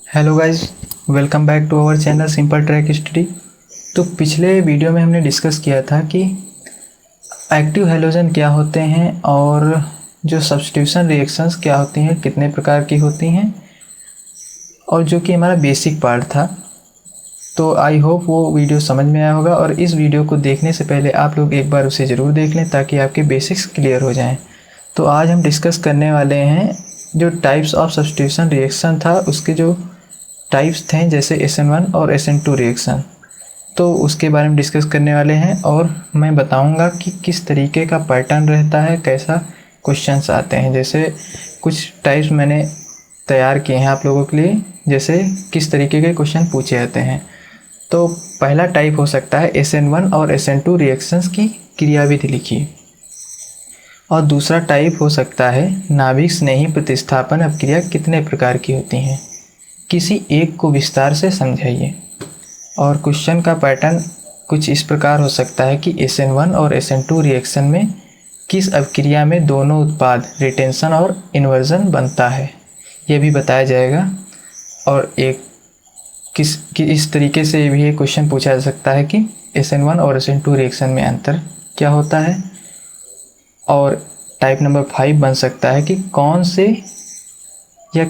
Hello guys, welcome back to our channel simple track study. तो पिछले video में हमने डिस्कस किया था कि एक्टिव हैलोजन क्या होते हैं और जो सब्स्टिट्यूशन रिएक्शंस क्या होती हैं, कितने प्रकार की होती हैं, और जो कि हमारा बेसिक पार्ट था। तो आई होप वो वीडियो समझ में आया होगा, और इस वीडियो को देखने से पहले आप लोग एक बार उसे ज़रूर देख लें ताकि आपके बेसिक्स क्लियर हो जाएं। तो आज हम डिस्कस करने वाले हैं जो टाइप्स ऑफ सब्स्टिट्यूशन रिएक्शन था, उसके जो टाइप्स थे जैसे SN1 और SN2 रिएक्शन, तो उसके बारे में डिस्कस करने वाले हैं। और मैं बताऊंगा कि किस तरीके का पैटर्न रहता है, कैसा क्वेश्चंस आते हैं। जैसे कुछ टाइप्स मैंने तैयार किए हैं आप लोगों के लिए, जैसे किस तरीके के क्वेश्चन पूछे जाते हैं। तो पहला टाइप हो सकता है SN1 और SN2 रिएक्शंस की क्रियाविधि लिखिए। और दूसरा टाइप हो सकता है नाभिक स्नेही प्रतिस्थापन अपक्रिया कितने प्रकार की होती हैं, किसी एक को विस्तार से समझाइए। और क्वेश्चन का पैटर्न कुछ इस प्रकार हो सकता है कि SN1 और SN2 रिएक्शन में किस अपक्रिया में दोनों उत्पाद रिटेंशन और इन्वर्जन बनता है, यह भी बताया जाएगा। और एक इस तरीके से भी एक क्वेश्चन पूछा जा सकता है कि SN1 और SN2 रिएक्शन में अंतर क्या होता है। और टाइप नंबर 5 बन सकता है कि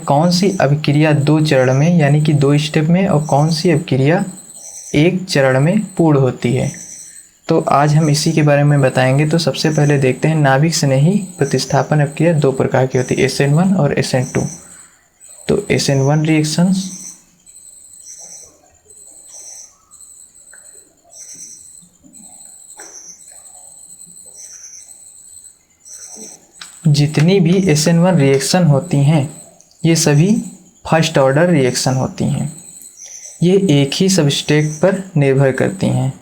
कौन सी अभिक्रिया दो चरण में यानी कि 2 स्टेप में, और कौन सी अभिक्रिया एक चरण में पूर्ण होती है। तो आज हम इसी के बारे में बताएंगे। तो सबसे पहले देखते हैं नाभिक स्नेही प्रतिस्थापन अभिक्रिया 2 प्रकार की होती है, SN1 और SN2। तो SN1 रिएक्शंस जितनी भी SN1 रिएक्शन होती हैं ये सभी फर्स्ट ऑर्डर रिएक्शन होती हैं। ये एक ही सबस्ट्रेट पर निर्भर करती हैं,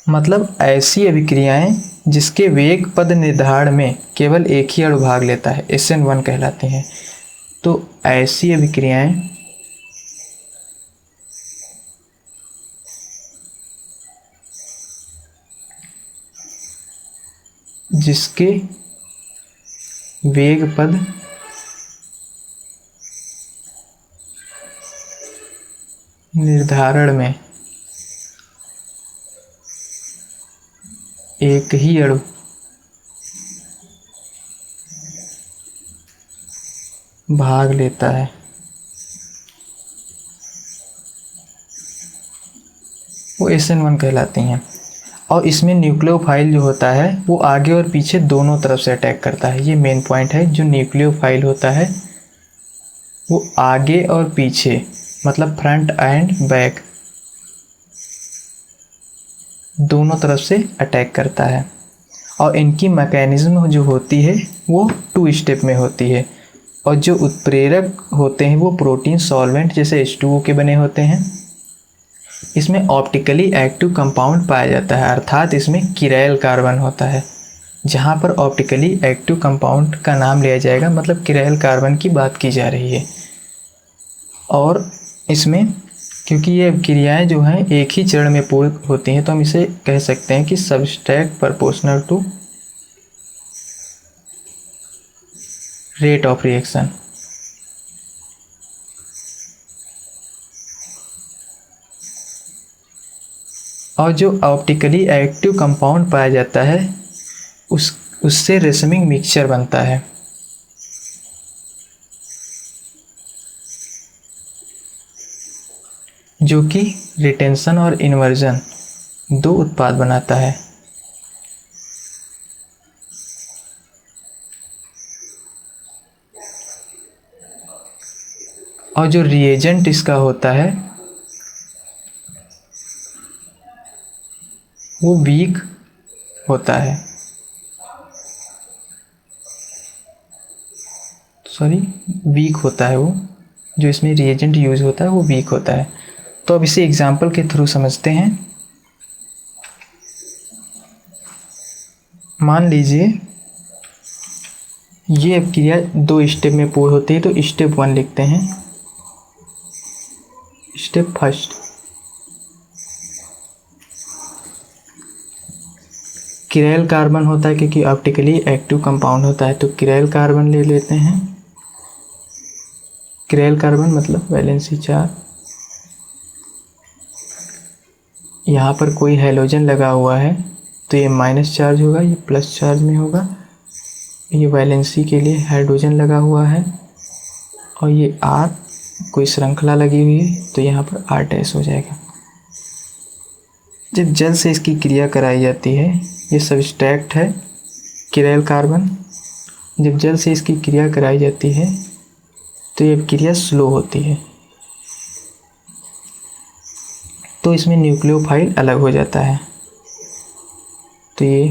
मतलब ऐसी अभिक्रियाएं जिसके वेग पद निर्धारण में केवल एक ही अणु भाग लेता है SN1 कहलाती हैं। तो ऐसी अभिक्रियाएं जिसके वेग पद निर्धारण में एक ही अणु भाग लेता है वो SN1 कहलाती हैं। और इसमें न्यूक्लियोफाइल जो होता है वो आगे और पीछे दोनों तरफ से अटैक करता है। ये मेन पॉइंट है, जो न्यूक्लियोफाइल होता है वो आगे और पीछे मतलब फ्रंट एंड बैक दोनों तरफ से अटैक करता है। और इनकी मैकेनिज्म जो होती है वो 2 स्टेप में होती है। और जो उत्प्रेरक होते हैं वो प्रोटीन सॉल्वेंट जैसे H2O के बने होते हैं। इसमें ऑप्टिकली एक्टिव कंपाउंड पाया जाता है, अर्थात इसमें किरैल कार्बन होता है। जहाँ पर ऑप्टिकली एक्टिव कंपाउंड का नाम लिया जाएगा मतलब किरैल कार्बन की बात की जा रही है। और इसमें क्योंकि ये क्रियाएं जो हैं एक ही चरण में पूर्ण होती हैं, तो हम इसे कह सकते हैं कि substrate proportional to rate of reaction. और जो ऑप्टिकली एक्टिव कंपाउंड पाया जाता है उससे रेसमिंग मिक्सचर बनता है, जो कि रिटेंशन और इन्वर्जन 2 उत्पाद बनाता है। और जो रिएजेंट इसका होता है वो वीक होता है, वीक होता है। वो जो इसमें रिएजेंट यूज होता है वो वीक होता है। तो अब इसे एग्जाम्पल के थ्रू समझते हैं। मान लीजिए ये अभिक्रिया 2 स्टेप में पूर्ण होती है, तो स्टेप 1 लिखते हैं। स्टेप फर्स्ट, किरैल कार्बन होता है क्योंकि ऑप्टिकली एक्टिव कंपाउंड होता है, तो किरैल कार्बन ले लेते हैं। किरैल कार्बन मतलब वैलेंसी चार्ज, यहाँ पर कोई हैलोजन लगा हुआ है तो ये माइनस चार्ज होगा, ये प्लस चार्ज में होगा। ये वैलेंसी के लिए हाइड्रोजन लगा हुआ है और ये R कोई श्रृंखला लगी हुई है तो यहाँ पर R डैश हो जाएगा। जब जल से इसकी क्रिया कराई जाती है, ये सब्सट्रैक्ट है किरैल कार्बन, जब जल से इसकी क्रिया कराई जाती है तो ये क्रिया स्लो होती है, तो इसमें न्यूक्लियोफाइल अलग हो जाता है। तो ये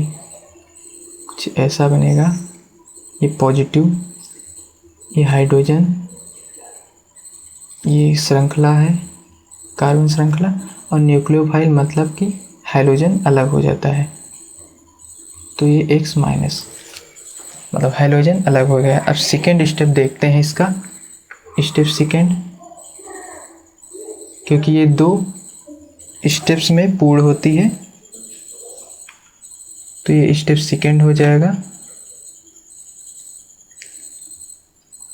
कुछ ऐसा बनेगा, ये पॉजिटिव, ये हाइड्रोजन, ये श्रृंखला है कार्बन श्रृंखला, और न्यूक्लियोफाइल मतलब कि हाइड्रोजन अलग हो जाता है। तो ये X माइनस मतलब हाइड्रोजन अलग हो गया। अब सेकेंड स्टेप देखते हैं इसका, स्टेप सेकेंड, क्योंकि ये 2 स्टेप्स में पूर्ण होती है तो ये स्टेप सेकेंड हो जाएगा।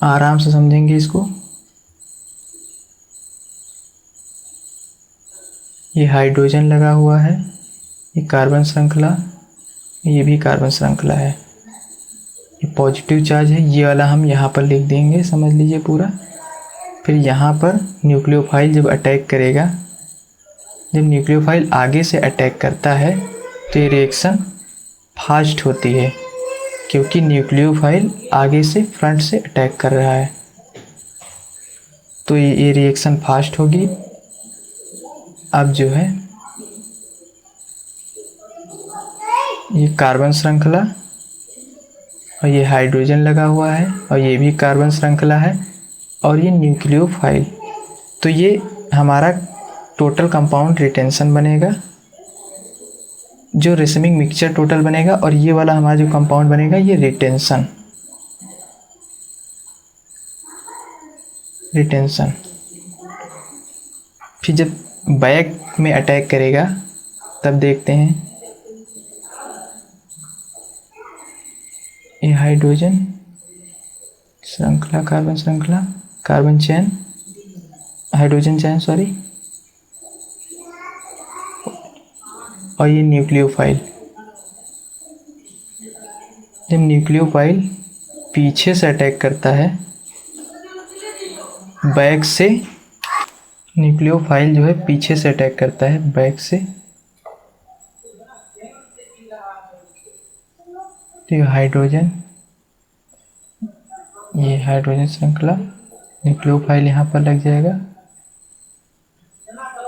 आराम से समझेंगे इसको। ये हाइड्रोजन लगा हुआ है, ये कार्बन श्रृंखला, ये भी कार्बन श्रृंखला है, ये पॉजिटिव चार्ज है, ये वाला हम यहाँ पर लिख देंगे, समझ लीजिए पूरा। फिर यहाँ पर न्यूक्लियोफाइल जब अटैक करेगा, जब न्यूक्लियोफाइल आगे से अटैक करता है तो ये रिएक्शन फास्ट होती है, क्योंकि न्यूक्लियोफाइल आगे से फ्रंट से अटैक कर रहा है तो ये रिएक्शन फास्ट होगी। अब जो है ये कार्बन श्रृंखला और ये हाइड्रोजन लगा हुआ है और ये भी कार्बन श्रृंखला है और ये न्यूक्लियोफाइल, तो ये हमारा टोटल कंपाउंड रिटेंशन बनेगा, जो रेसमिक मिक्सचर टोटल बनेगा। और ये वाला हमारा जो कंपाउंड बनेगा ये रिटेंशन, फिर जब बैक में अटैक करेगा तब देखते हैं, ये हाइड्रोजन श्रृंखला, कार्बन श्रृंखला, कार्बन चैन, हाइड्रोजन चैन सॉरी, और ये न्यूक्लियोफाइल। जब न्यूक्लियोफाइल पीछे से अटैक करता है, बैक से न्यूक्लियोफाइल जो है पीछे से अटैक करता है बैक से, तो ये हाइड्रोजन, ये हाइड्रोजन श्रृंखला, न्यूक्लियोफाइल यहाँ पर लग जाएगा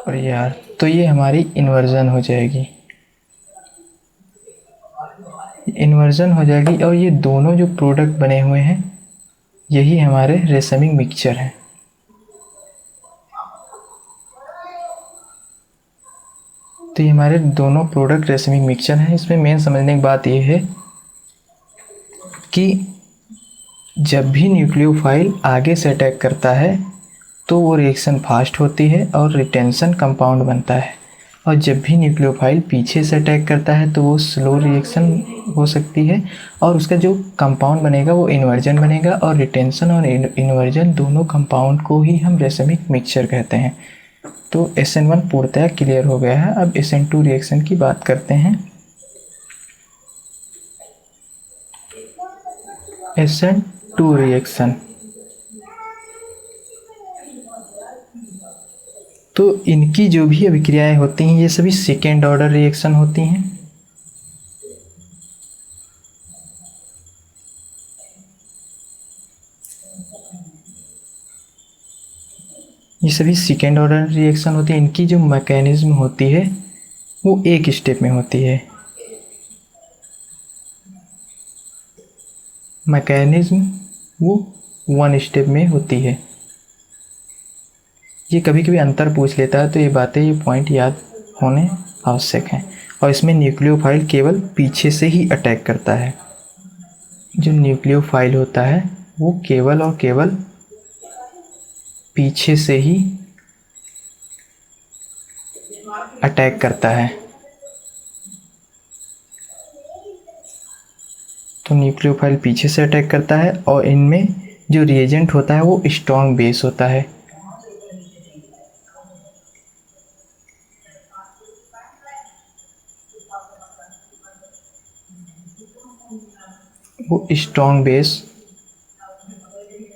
और यार तो ये हमारी इन्वर्जन हो जाएगी, इन्वर्जन हो जाएगी। और ये दोनों जो प्रोडक्ट बने हुए हैं यही हमारे रेसमिक मिक्सचर हैं। तो ये हमारे दोनों प्रोडक्ट रेसमिक मिक्सचर हैं। इसमें मेन समझने की बात यह है कि जब भी न्यूक्लियोफाइल आगे से अटैक करता है तो वो रिएक्शन फास्ट होती है और रिटेंशन कंपाउंड बनता है, और जब भी न्यूक्लियोफाइल पीछे से अटैक करता है तो वो स्लो रिएक्शन हो सकती है और उसका जो कंपाउंड बनेगा वो इन्वर्जन बनेगा। और रिटेंशन और इन्वर्जन दोनों कंपाउंड को ही हम रेसमिक मिक्सचर कहते हैं। तो SN1 पूर्णतः क्लियर हो गया है। अब SN2 रिएक्शन की बात करते हैं। SN2 रिएक्शन, तो इनकी जो भी अभिक्रियाएं होती हैं ये सभी सेकेंड ऑर्डर रिएक्शन होती हैं। ये सभी सेकेंड ऑर्डर रिएक्शन होती है। इनकी जो मैकेनिज्म होती है वो एक स्टेप में होती है। मैकेनिज्म वो 1 स्टेप में होती है। ये कभी कभी अंतर पूछ लेता है तो ये बातें, ये पॉइंट याद होने आवश्यक हैं। और इसमें न्यूक्लियोफाइल केवल पीछे से ही अटैक करता है। जो न्यूक्लियोफाइल होता है वो केवल और केवल पीछे से ही अटैक करता है। तो न्यूक्लियोफाइल पीछे से अटैक करता है और इनमें जो रिएजेंट होता है वो स्ट्रॉन्ग बेस होता है। वो स्ट्रॉन्ग बेस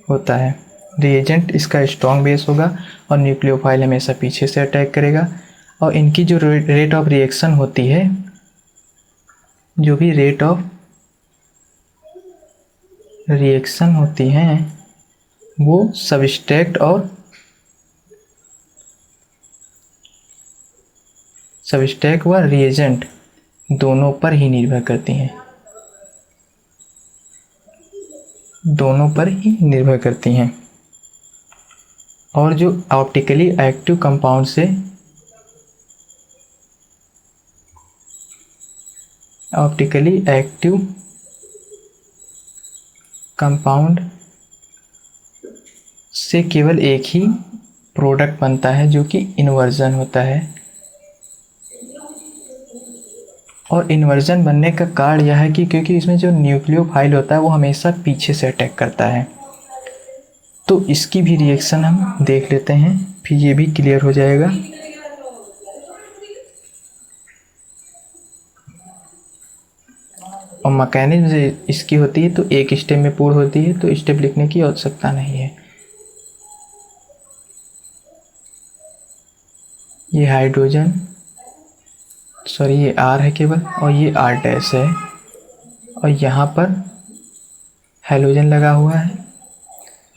होता है, रिएजेंट इसका स्ट्रॉन्ग बेस होगा और न्यूक्लियोफाइल हमेशा पीछे से अटैक करेगा। और इनकी जो रेट ऑफ रिएक्शन होती है, जो भी रेट ऑफ रिएक्शन होती हैं वो सबस्ट्रेट व रिएजेंट दोनों पर ही निर्भर करती हैं, दोनों पर ही निर्भर करती हैं। और जो ऑप्टिकली एक्टिव कंपाउंड से ऑप्टिकली एक्टिव कंपाउंड से केवल एक ही प्रोडक्ट बनता है जो कि इन्वर्जन होता है। और इन्वर्जन बनने का कारण यह है कि क्योंकि इसमें जो न्यूक्लियोफाइल होता है वो हमेशा पीछे से अटैक करता है। तो इसकी भी रिएक्शन हम देख लेते हैं, फिर ये भी क्लियर हो जाएगा। और मैकेनिज्म से इसकी होती है तो एक स्टेप में पूर्ण होती है, तो स्टेप लिखने की आवश्यकता नहीं है। ये हाइड्रोजन, सॉरी ये R है केवल, और ये R' है, और यहाँ पर हैलोजन लगा हुआ है।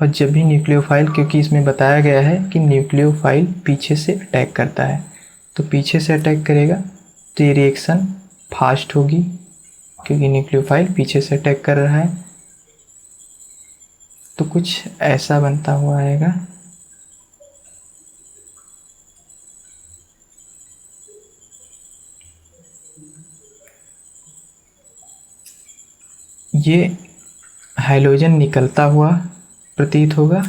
और जब भी न्यूक्लियोफाइल, क्योंकि इसमें बताया गया है कि न्यूक्लियोफाइल पीछे से अटैक करता है, तो पीछे से अटैक करेगा तो ये रिएक्शन फास्ट होगी क्योंकि न्यूक्लियोफाइल पीछे से अटैक कर रहा है। तो कुछ ऐसा बनता हुआ आएगा। ये हाइड्रोजन निकलता हुआ प्रतीत होगा,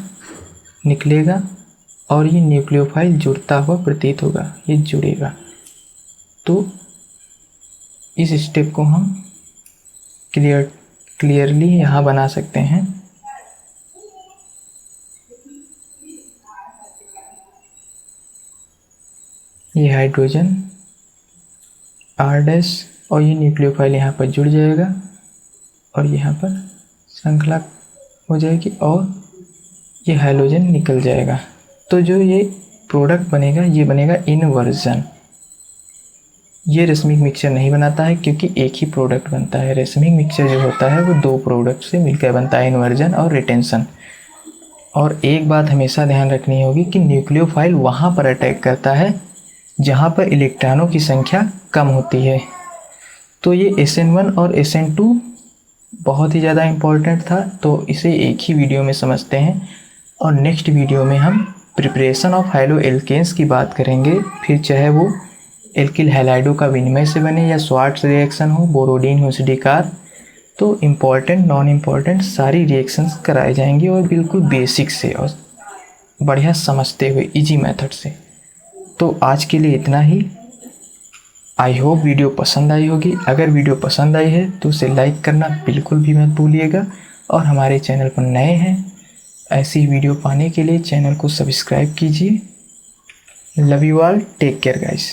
निकलेगा, और ये न्यूक्लियोफाइल जुड़ता हुआ प्रतीत होगा, ये जुड़ेगा। तो इस स्टेप को हम क्लियरली यहाँ बना सकते हैं। ये हाइड्रोजन R' और ये न्यूक्लियोफाइल यहाँ पर जुड़ जाएगा और यहाँ पर श्रृंखला हो जाएगी और ये हाइड्रोजन निकल जाएगा। तो जो ये प्रोडक्ट बनेगा ये बनेगा इनवर्जन। ये रेसमिक मिक्सचर नहीं बनाता है क्योंकि एक ही प्रोडक्ट बनता है। रेसमिक मिक्सचर जो होता है वो दो प्रोडक्ट से मिलकर बनता है, इन्वर्जन और रिटेंशन। और एक बात हमेशा ध्यान रखनी होगी कि न्यूक्लियोफाइल वहाँ पर अटैक करता है जहाँ पर इलेक्ट्रॉनों की संख्या कम होती है। तो ये SN1 और SN2 बहुत ही ज़्यादा इम्पोर्टेंट था, तो इसे एक ही वीडियो में समझते हैं। और नेक्स्ट वीडियो में हम प्रिपरेशन ऑफ हाइड्रो एल्केन्स की बात करेंगे, फिर चाहे वो एल्किल हैलाइडों का विनिमय से बने या स्वार्ट्ज रिएक्शन हो, बोरोडीन हो, एसिडिकार। तो इम्पॉर्टेंट नॉन इम्पॉर्टेंट सारी रिएक्शंस कराए जाएंगे और बिल्कुल बेसिक से और बढ़िया समझते हुए इजी मेथड से। तो आज के लिए इतना ही। आई होप वीडियो पसंद आई होगी। अगर वीडियो पसंद आई है तो उसे लाइक करना बिल्कुल भी मत भूलिएगा। और हमारे चैनल पर नए हैं, ऐसी वीडियो पाने के लिए चैनल को सब्सक्राइब कीजिए। Love you all, take care guys.